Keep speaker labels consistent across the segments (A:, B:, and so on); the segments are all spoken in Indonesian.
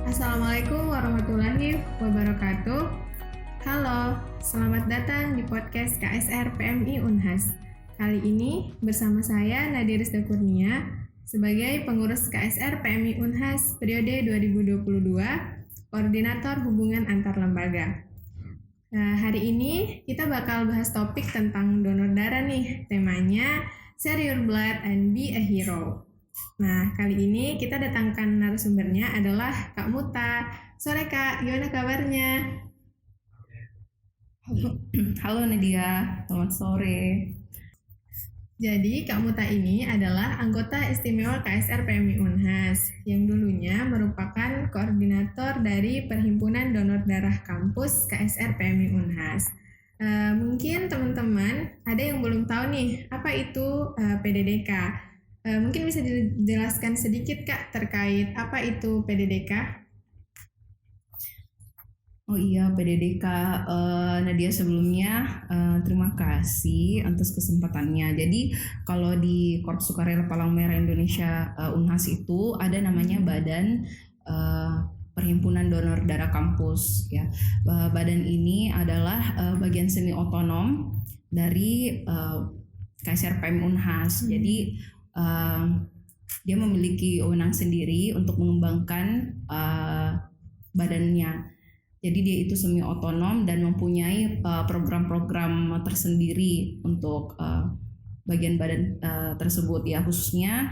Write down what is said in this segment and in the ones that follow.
A: Assalamualaikum warahmatullahi wabarakatuh. Halo, selamat datang di podcast KSR PMI Unhas. Kali ini bersama saya Nadia Rizda Kurnia sebagai pengurus KSR PMI Unhas periode 2022, Koordinator Hubungan Antar Lembaga. Hari ini kita bakal bahas topik tentang donor darah nih. Temanya Share Your Blood and Be a Hero. Nah, kali ini kita datangkan narasumbernya adalah Kak Muta. Sore Kak, gimana kabarnya?
B: Halo Nadia, selamat sore.
A: Jadi Kak Muta ini adalah anggota istimewa KSR PMI Unhas yang dulunya merupakan koordinator dari Perhimpunan Donor Darah Kampus KSR PMI Unhas. Mungkin teman-teman ada yang belum tahu nih apa itu PDDK. Mungkin bisa dijelaskan sedikit Kak terkait apa itu PDDK?
B: Oh iya, PDDK. Nadia sebelumnya terima kasih atas kesempatannya. Jadi kalau di Korps Sukarela Palang Merah Indonesia Unhas itu ada namanya Badan Perhimpunan Donor Darah Kampus. Ya, badan ini adalah bagian semi otonom dari KSR PMI Unhas. Jadi dia memiliki wewenang sendiri untuk mengembangkan badannya. Jadi dia itu semi otonom dan mempunyai program-program tersendiri untuk bagian badan tersebut ya, khususnya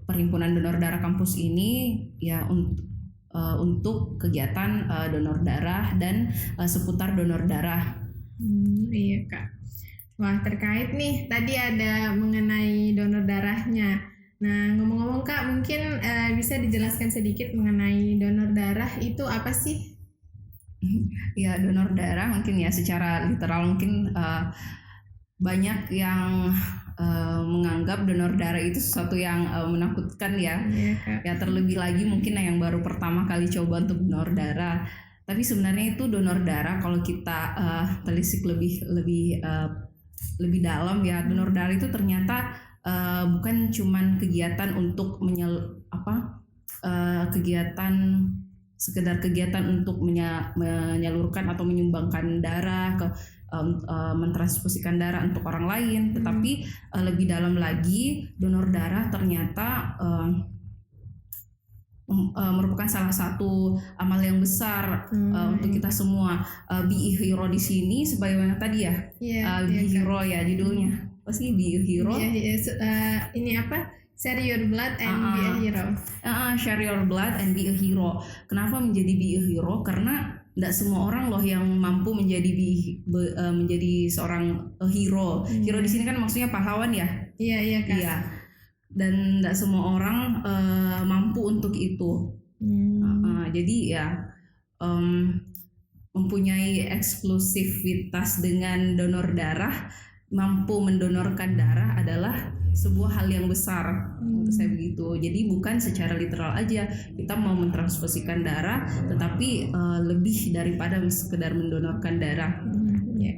B: Perhimpunan Donor Darah Kampus ini ya untuk kegiatan donor darah dan seputar donor darah.
A: Iya Kak. Wah, terkait nih tadi ada mengenai donor darahnya. Nah, ngomong-ngomong Kak, mungkin bisa dijelaskan sedikit mengenai donor darah itu apa sih?
B: Ya, donor darah mungkin ya secara literal mungkin banyak yang menganggap donor darah itu sesuatu yang menakutkan ya. Ya terlebih lagi mungkin yang baru pertama kali coba untuk donor darah. Tapi sebenarnya itu donor darah kalau kita telisik lebih dalam ya, donor darah itu ternyata bukan cuman kegiatan untuk sekedar kegiatan untuk menyalurkan atau menyumbangkan darah mentransfusikan darah untuk orang lain, tetapi lebih dalam lagi donor darah ternyata merupakan salah satu amal yang besar untuk kita semua. Be a Hero di sini sebagaimana tadi ya, Be a Hero ya judulnya. Apa sih Be a Hero?
A: Ini apa? Share Your Blood and Be a Hero.
B: Share Your Blood and Be a Hero. Kenapa menjadi Be a Hero? Karena tidak semua orang loh yang mampu menjadi seorang hero. Hero di sini kan maksudnya pahlawan ya.
A: Iya Kak.
B: Iya. Dan tidak semua orang mampu untuk itu. Jadi ya mempunyai eksklusivitas dengan donor darah, mampu mendonorkan darah adalah sebuah hal yang besar menurut saya begitu. Jadi bukan secara literal aja kita mau mentransfusikan darah, tetapi lebih daripada sekedar mendonorkan darah.
A: Ya.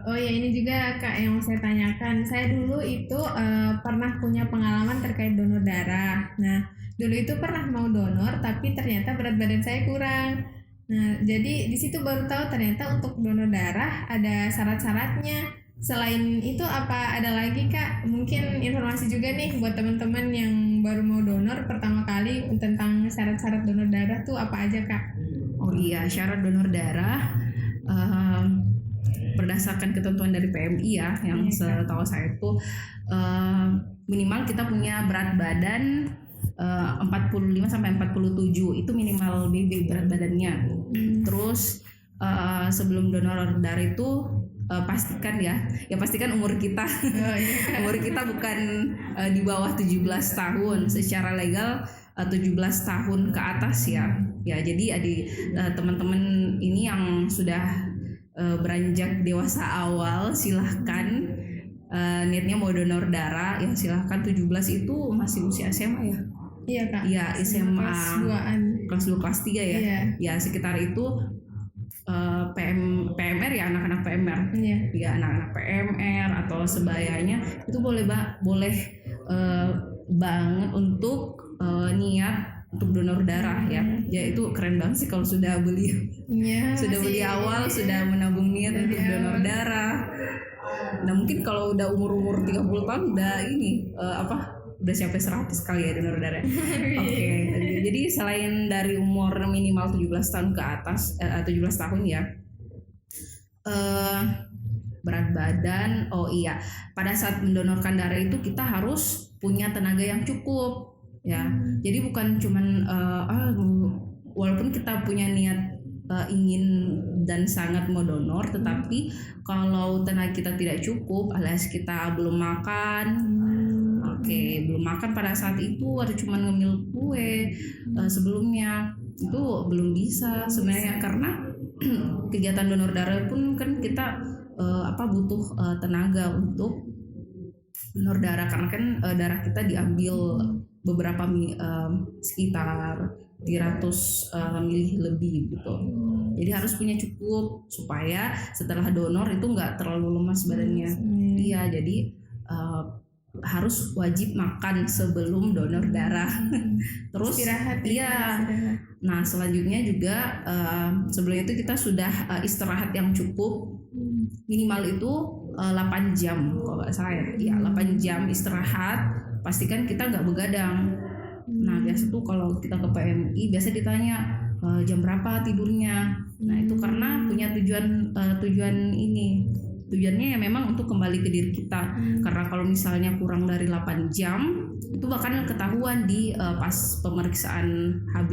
A: Oh ya, ini juga Kak yang mau saya tanyakan. Saya dulu itu pernah punya pengalaman terkait donor darah. Nah, dulu itu pernah mau donor tapi ternyata berat badan saya kurang. Nah, jadi di situ baru tahu ternyata untuk donor darah ada syarat-syaratnya. Selain itu apa ada lagi Kak? Mungkin informasi juga nih buat teman-teman yang baru mau donor pertama kali tentang syarat-syarat donor darah tuh apa aja Kak?
B: Oh iya, syarat donor darah berdasarkan ketentuan dari PMI ya, yang setahu saya itu minimal kita punya berat badan 45 sampai 47 itu minimal BB berat badannya. Terus sebelum donor darah itu pastikan umur kita. Umur kita bukan di bawah 17 tahun. Secara legal 17 tahun ke atas ya. Ya, jadi teman-teman ini yang sudah beranjak dewasa awal silahkan niatnya mau donor darah ya silahkan. 17 itu masih usia SMA ya.
A: Iya Kak.
B: Iya, SMA kelas 2 kelas 3 ya.
A: Iya.
B: Ya sekitar itu PMR ya, anak-anak PMR.
A: Iya.
B: Ya anak-anak PMR atau sebayanya itu boleh banget untuk niat untuk donor darah ya. Ya itu keren banget sih kalau sudah beli sudah beli awal, sudah menabung niat untuk donor darah. Nah mungkin kalau udah umur 30 tahun udah ini udah sampai 100 kali ya donor darah. Oke. Jadi selain dari umur minimal 17 tahun ke atas 17 tahun ya, berat badan, pada saat mendonorkan darah itu kita harus punya tenaga yang cukup ya. Jadi bukan cuman walaupun kita punya niat ingin dan sangat mau donor, tetapi kalau tenaga kita tidak cukup alias kita belum makan, belum makan pada saat itu atau cuma ngemil kue sebelumnya, itu belum bisa sebenarnya, karena kegiatan donor darah pun kan kita butuh tenaga untuk donor darah, karena kan darah kita diambil beberapa sekitar 300 mili lebih gitu. Jadi harus punya cukup supaya setelah donor itu nggak terlalu lemas badannya. Iya, jadi harus wajib makan sebelum donor darah. Terus
A: istirahat.
B: Nah selanjutnya juga sebelum itu kita sudah istirahat yang cukup, minimal itu 8 jam kalau nggak salah ya. 8 jam istirahat, pastikan kita nggak begadang. Nah biasa tuh kalau kita ke PMI biasa ditanya jam berapa tidurnya. Nah itu karena punya tujuannya ya memang untuk kembali ke diri kita. Karena kalau misalnya kurang dari 8 jam itu bahkan ketahuan di pas pemeriksaan HB.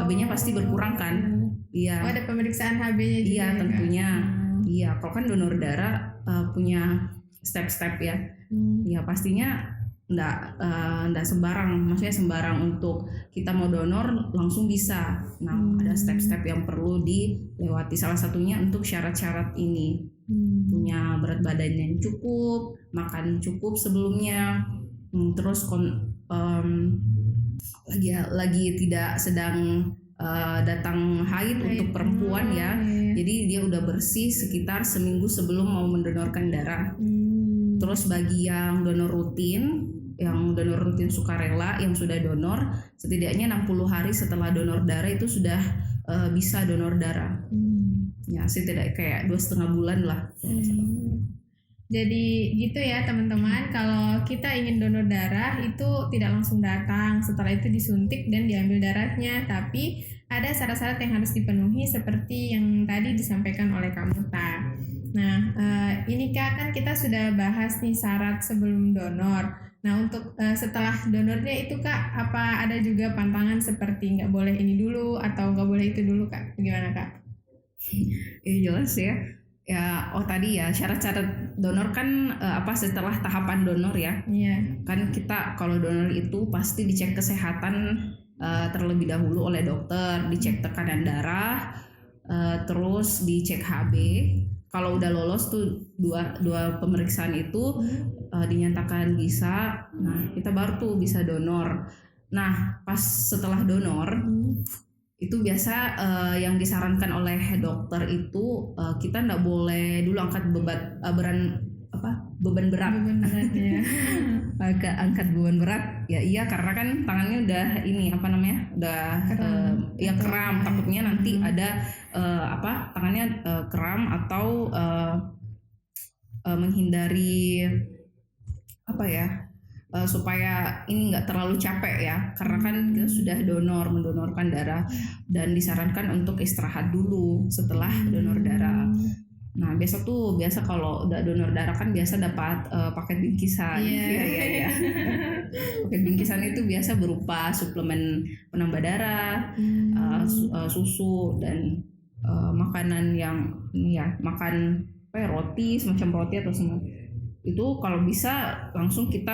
B: HB-nya pasti berkurang kan? Iya.
A: Ada pemeriksaan HB-nya juga.
B: Iya tentunya. Iya, kalau kan donor darah punya step-step ya. Ya pastinya enggak sembarang, maksudnya sembarang untuk kita mau donor langsung bisa. Nah, ada step-step yang perlu dilewati. Salah satunya untuk syarat-syarat ini. Punya berat badan yang cukup, makan cukup sebelumnya, terus lagi tidak sedang datang haid untuk perempuan ya. Jadi dia udah bersih sekitar seminggu sebelum mau mendonorkan darah. Terus bagi yang donor rutin sukarela yang sudah donor, setidaknya 60 hari setelah donor darah itu sudah bisa donor darah. Ya setidaknya kayak 2,5 bulan lah.
A: Jadi gitu ya teman-teman, kalau kita ingin donor darah itu tidak langsung datang, setelah itu disuntik dan diambil darahnya, tapi ada syarat-syarat yang harus dipenuhi seperti yang tadi disampaikan oleh Kak Muta. Nah ini Kak, kan kita sudah bahas nih syarat sebelum donor. Nah untuk setelah donornya itu Kak, apa ada juga pantangan seperti nggak boleh ini dulu atau nggak boleh itu dulu Kak? Bagaimana Kak?
B: Jelas ya. Ya, tadi ya syarat-syarat donor kan setelah tahapan donor ya.
A: Iya.
B: Kan kita kalau donor itu pasti dicek kesehatan terlebih dahulu oleh dokter, dicek tekanan darah, terus dicek HB. Kalau udah lolos tuh dua pemeriksaan itu dinyatakan bisa, nah kita baru tuh bisa donor. Nah pas setelah donor itu biasa yang disarankan oleh dokter itu kita nggak boleh dulu angkat beban berat ya. Angkat beban berat ya, karena kan tangannya udah kram, takutnya nanti ada tangannya kram atau menghindari supaya ini nggak terlalu capek ya, karena kan kita sudah mendonorkan darah dan disarankan untuk istirahat dulu setelah donor darah. Nah biasa kalau udah donor darah kan biasa dapat paket bingkisan. Iya. Paket bingkisan itu biasa berupa suplemen penambah darah, susu dan makanan yang makan roti, semacam roti atau semua. Itu kalau bisa langsung kita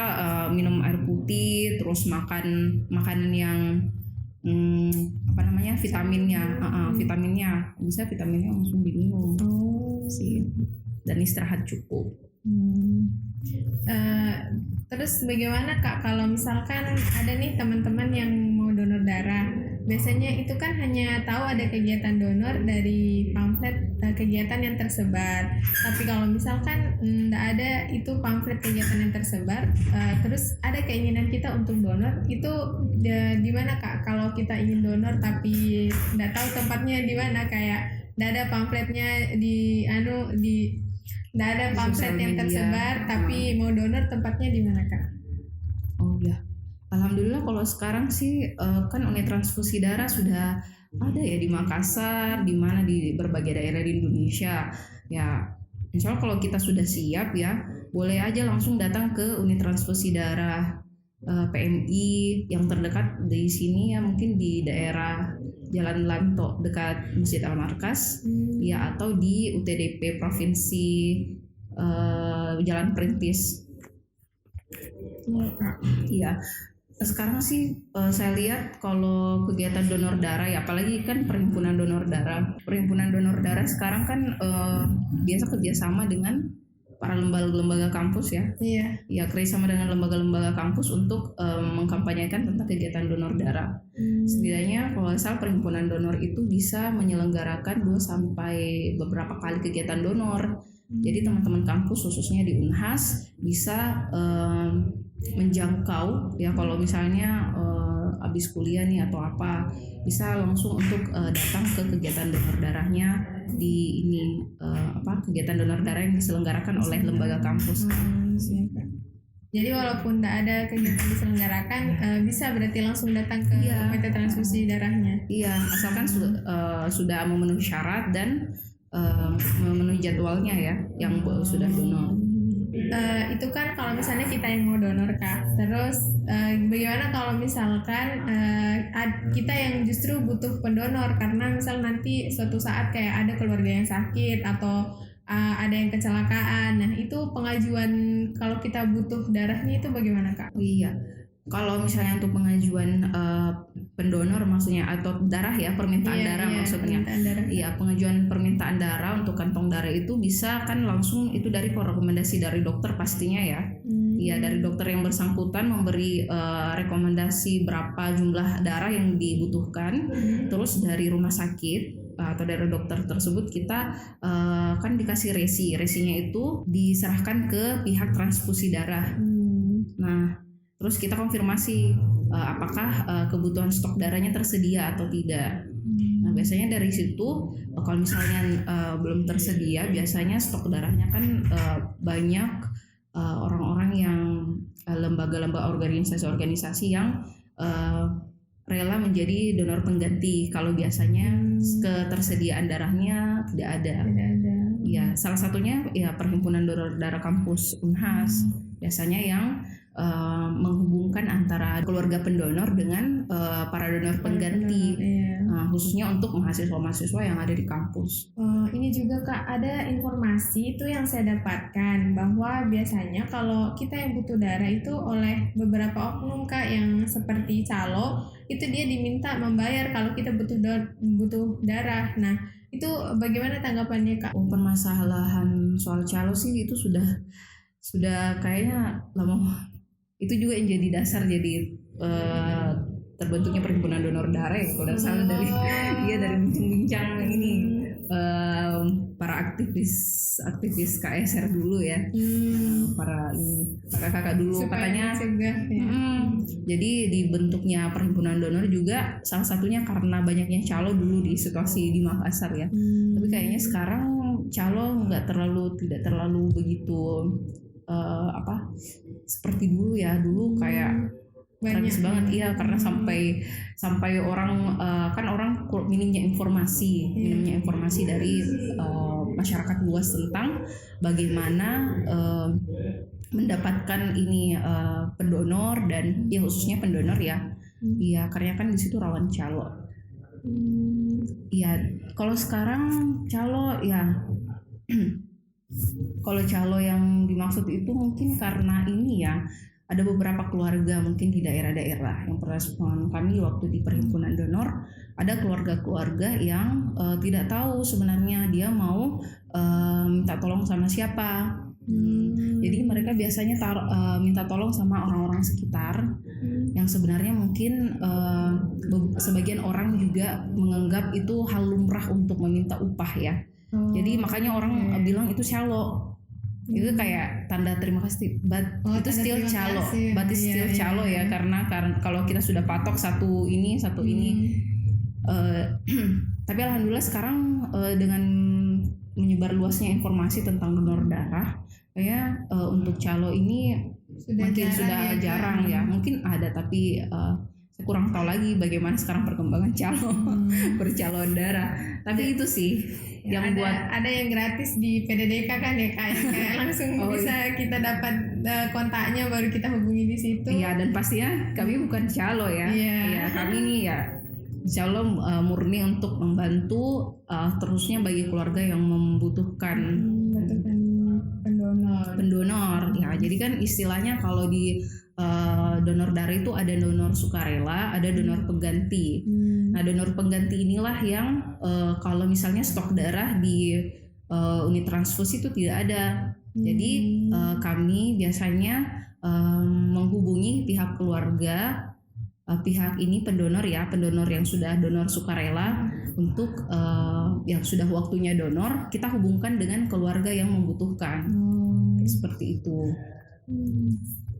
B: minum air putih, terus makan makanan yang vitaminnya bisa vitaminnya langsung diminum sih, dan istirahat cukup.
A: Terus bagaimana Kak kalau misalkan ada nih teman-teman yang mau donor darah, biasanya itu kan hanya tahu ada kegiatan donor dari pamflet pamflet kegiatan yang tersebar. Tapi kalau misalkan nggak ada itu pamflet kegiatan yang tersebar, terus ada keinginan kita untuk donor, itu di mana Kak? Kalau kita ingin donor tapi nggak tahu tempatnya di mana, kayak nggak ada pamfletnya nggak ada pamflet yang tersebar, tapi mau donor tempatnya di mana Kak?
B: Oh ya, alhamdulillah kalau sekarang sih kan unit transfusi darah sudah ada ya di Makassar, di mana di berbagai daerah di Indonesia. Ya, insya Allah kalau kita sudah siap ya, boleh aja langsung datang ke unit transfusi darah PMI yang terdekat di sini ya, mungkin di daerah Jalan Lanto dekat Masjid Al-Markas, ya, atau di UTDP Provinsi Jalan Perintis. Iya. Sekarang sih saya lihat kalau kegiatan donor darah ya, apalagi kan perhimpunan donor darah sekarang kan biasa kerjasama dengan para lembaga-lembaga kampus ya.
A: Iya.
B: Ya, kerjasama dengan lembaga-lembaga kampus untuk mengkampanyekan tentang kegiatan donor darah. Setidaknya kalau asal perhimpunan donor itu bisa menyelenggarakan 2 sampai beberapa kali kegiatan donor. Jadi teman-teman kampus khususnya di Unhas bisa menjangkau ya, kalau misalnya habis kuliah nih atau apa, bisa langsung untuk datang ke kegiatan donor darahnya di ini kegiatan donor darah yang diselenggarakan oleh lembaga kampus.
A: Jadi walaupun tidak ada kegiatan diselenggarakan, bisa berarti langsung datang ke PT transfusi darahnya.
B: Iya, asalkan sudah memenuhi syarat dan memenuhi jadwalnya ya, yang sudah donor.
A: Itu kan kalau misalnya kita yang mau donor Kak. Terus bagaimana kalau misalkan kita yang justru butuh pendonor, karena misal nanti suatu saat kayak ada keluarga yang sakit atau ada yang kecelakaan. Nah, itu pengajuan kalau kita butuh darahnya itu bagaimana Kak?
B: Oh iya, kalau misalnya untuk pengajuan pendonor maksudnya, atau darah ya, permintaan darah maksudnya. Iya, pengajuan permintaan darah untuk kantong darah itu bisa kan langsung itu dari rekomendasi dari dokter pastinya ya. Iya, dari dokter yang bersangkutan memberi rekomendasi berapa jumlah darah yang dibutuhkan. Terus dari rumah sakit atau dari dokter tersebut kita kan dikasih resinya itu diserahkan ke pihak transfusi darah. Nah, terus kita konfirmasi apakah kebutuhan stok darahnya tersedia atau tidak. Nah, biasanya dari situ kalau misalnya belum tersedia, biasanya stok darahnya kan banyak orang-orang yang lembaga-lembaga organisasi-organisasi yang rela menjadi donor pengganti kalau biasanya ketersediaan darahnya tidak ada. Ya, salah satunya ya perhimpunan donor darah kampus Unhas biasanya yang menghubungkan antara keluarga pendonor dengan para donor pengganti, khususnya untuk mahasiswa-mahasiswa yang ada di kampus.
A: Ini juga Kak, ada informasi itu yang saya dapatkan bahwa biasanya kalau kita yang butuh darah itu oleh beberapa oknum Kak, yang seperti calo, itu dia diminta membayar kalau kita butuh darah. Nah, itu bagaimana tanggapannya Kak?
B: Permasalahan soal calo sih itu sudah kayaknya lama. Itu juga yang jadi dasar jadi terbentuknya perhimpunan donor darah ya, kalau salah dari bincang-bincang ini para aktivis KSR dulu ya, para kakak-kakak dulu supaya katanya jadi dibentuknya perhimpunan donor juga salah satunya karena banyaknya calo dulu di situasi di Makassar ya. Tapi kayaknya sekarang calo tidak terlalu begitu seperti dulu ya. Dulu kayak tragis banget ya, karena sampai orang kan orang minimnya informasi dari masyarakat luas tentang bagaimana mendapatkan ini pendonor dan ya khususnya pendonor ya. Iya, karena kan di situ rawan calo. Iya, kalau sekarang calo ya kalau calo yang dimaksud itu mungkin karena ini ya, ada beberapa keluarga mungkin di daerah-daerah yang pernah kami waktu di perhimpunan donor, ada keluarga-keluarga yang tidak tahu sebenarnya dia mau minta tolong sama siapa. Jadi mereka biasanya minta tolong sama orang-orang sekitar yang sebenarnya mungkin sebagian orang juga menganggap itu hal lumrah untuk meminta upah ya. Jadi makanya orang bilang itu calo. Itu kayak tanda terima kasih, but itu still calo, but it's still calo ya, karena kalau kita sudah patok satu ini. Tapi alhamdulillah sekarang dengan menyebar luasnya informasi tentang donor darah, kayak untuk calo ini sudah jarang ya. Mungkin ada tapi saya kurang tahu lagi bagaimana sekarang perkembangan calo bercalon darah. Tapi itu sih yang
A: ada yang gratis di PDDK kan ya, kayak langsung bisa kita dapat kontaknya baru kita hubungi di situ.
B: Iya, dan pastinya kami bukan calo ya. Iya, kami ini ya insya Allah murni untuk membantu terusnya bagi keluarga yang membutuhkan pendonor. Ya, jadi kan istilahnya kalau di donor darah itu ada donor sukarela, ada donor pengganti. Nah, donor pengganti inilah yang kalau misalnya stok darah di unit transfusi itu tidak ada. Jadi kami biasanya menghubungi pihak keluarga, pihak ini pendonor yang sudah donor sukarela untuk yang sudah waktunya donor, kita hubungkan dengan keluarga yang membutuhkan. Seperti itu.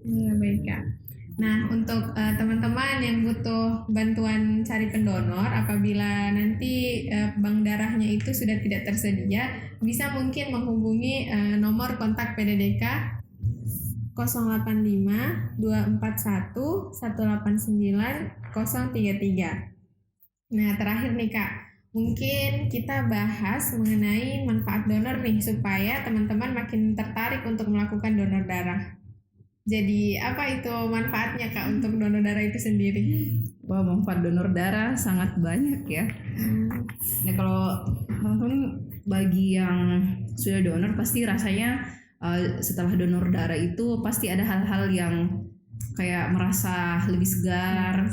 A: Ya, baik Kak. Nah, untuk teman-teman yang butuh bantuan cari pendonor, apabila nanti bank darahnya itu sudah tidak tersedia, bisa mungkin menghubungi nomor kontak PDDK 085 241 189 033. Nah, terakhir nih Kak, mungkin kita bahas mengenai manfaat donor nih supaya teman-teman makin tertarik untuk melakukan donor darah. Jadi apa itu manfaatnya Kak untuk donor darah itu sendiri?
B: Wah, manfaat donor darah sangat banyak ya. Nah, kalau teman-teman bagi yang sudah donor pasti rasanya setelah donor darah itu pasti ada hal-hal yang kayak merasa lebih segar.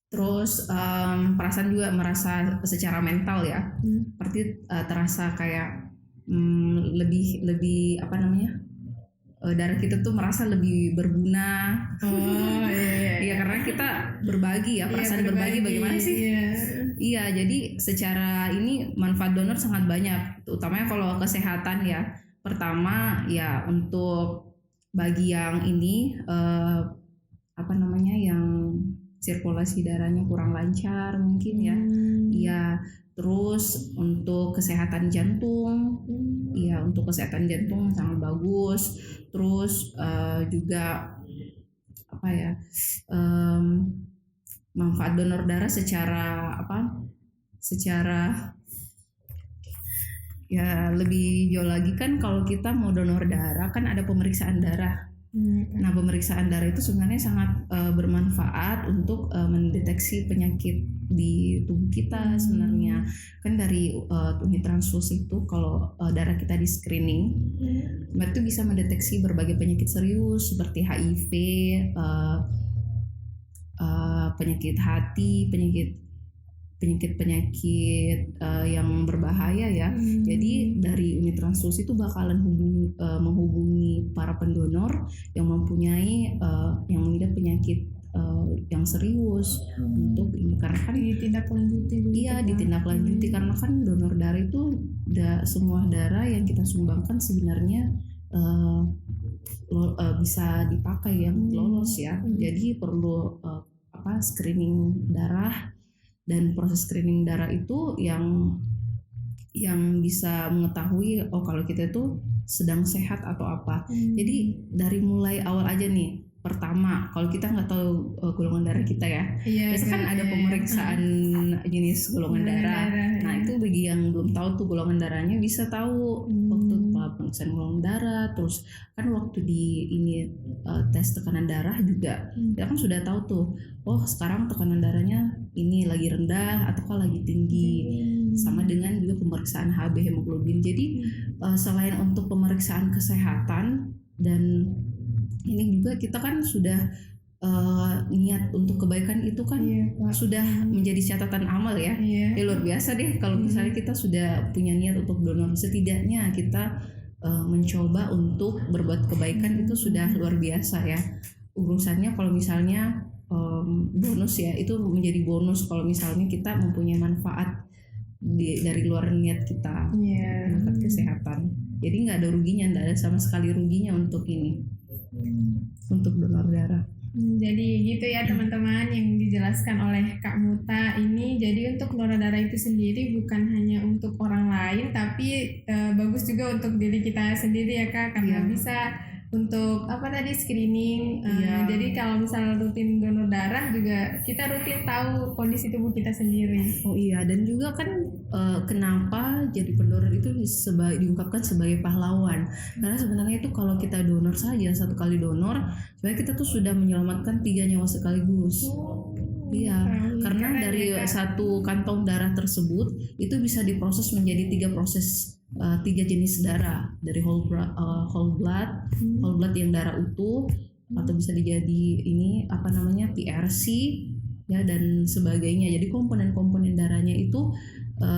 B: Terus perasaan juga merasa secara mental ya. Seperti terasa kayak lebih apa namanya? Darah kita tuh merasa lebih berguna. Iya, karena kita berbagi ya, perasaan berbagi bagaimana sih? Iya, jadi secara ini manfaat donor sangat banyak, utamanya kalau kesehatan ya. Pertama ya untuk bagi yang ini yang sirkulasi darahnya kurang lancar mungkin ya. Iya. Terus untuk kesehatan jantung, ya untuk kesehatan jantung sangat bagus. Terus juga manfaat donor darah secara ya lebih jauh lagi kan kalau kita mau donor darah kan ada pemeriksaan darah. Nah, pemeriksaan darah itu sebenarnya sangat bermanfaat untuk mendeteksi penyakit di tubuh kita sebenarnya. Kan dari unit transfusi itu kalau darah kita di screening, itu bisa mendeteksi berbagai penyakit serius seperti HIV, penyakit hati, penyakit yang berbahaya ya. Jadi dari unit transfusi itu bakalan menghubungi para pendonor yang mempunyai yang mengidap penyakit yang serius untuk ini, karena kan
A: ditindaklanjuti.
B: Iya, ditindaklanjuti karena kan donor darah itu semua darah yang kita sumbangkan sebenarnya bisa dipakai yang lolos ya. Jadi perlu screening darah. Dan proses screening darah itu yang bisa mengetahui kalau kita itu sedang sehat atau apa. Jadi dari mulai awal aja nih. Pertama, kalau kita nggak tahu golongan darah kita ya, biasanya kan ada pemeriksaan jenis golongan darah. Nah, itu bagi yang belum tahu tuh golongan darahnya bisa tahu waktu pemeriksaan golongan darah. Terus kan waktu tes tekanan darah juga kita kan sudah tahu tuh, oh sekarang tekanan darahnya ini lagi rendah ataukah lagi tinggi. Sama dengan juga pemeriksaan HB hemoglobin. Jadi selain untuk pemeriksaan kesehatan dan ini juga kita kan sudah niat untuk kebaikan itu kan sudah menjadi catatan amal ya. Luar biasa deh kalau misalnya kita sudah punya niat untuk donor, setidaknya kita mencoba untuk berbuat kebaikan itu sudah luar biasa ya. Urusannya kalau misalnya bonus ya, itu menjadi bonus kalau misalnya kita mempunyai manfaat dari luar niat kita, manfaat kesehatan. Jadi nggak ada ruginya, nggak ada sama sekali ruginya untuk ini, untuk donor darah.
A: Jadi gitu ya teman-teman yang dijelaskan oleh Kak Muta ini. Jadi untuk donor darah itu sendiri bukan hanya untuk orang lain, tapi bagus juga untuk diri kita sendiri ya Kak, karena bisa untuk screening. Jadi kalau misalnya rutin donor darah juga kita rutin tahu kondisi tubuh kita sendiri.
B: Oh iya, dan juga kan kenapa jadi pendonor itu diungkapkan sebagai pahlawan? Karena sebenarnya itu kalau kita donor saja, 1 kali donor, sebenarnya kita tuh sudah menyelamatkan 3 nyawa sekaligus. Iya, karena dari satu kantong darah tersebut itu bisa diproses menjadi 3 jenis darah, dari whole blood yang darah utuh, atau bisa dijadi PRC ya, dan sebagainya. Jadi komponen-komponen darahnya itu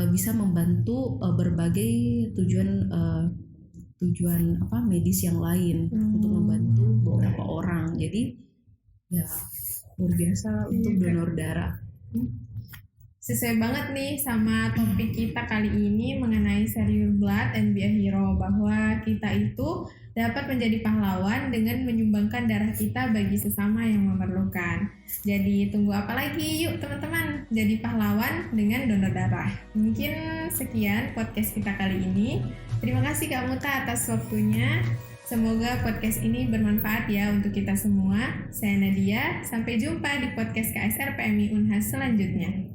B: bisa membantu berbagai tujuan medis yang lain, untuk membantu beberapa orang. Jadi ya luar biasa untuk donor darah.
A: Sesuai banget nih sama topik kita kali ini mengenai Share Your Blood and Be a Hero, bahwa kita itu dapat menjadi pahlawan dengan menyumbangkan darah kita bagi sesama yang memerlukan. Jadi tunggu apa lagi, yuk teman-teman jadi pahlawan dengan donor darah. Mungkin sekian podcast kita kali ini. Terima kasih Kak Muta atas waktunya. Semoga podcast ini bermanfaat ya untuk kita semua. Saya Nadia, sampai jumpa di podcast KSR PMI Unhas selanjutnya.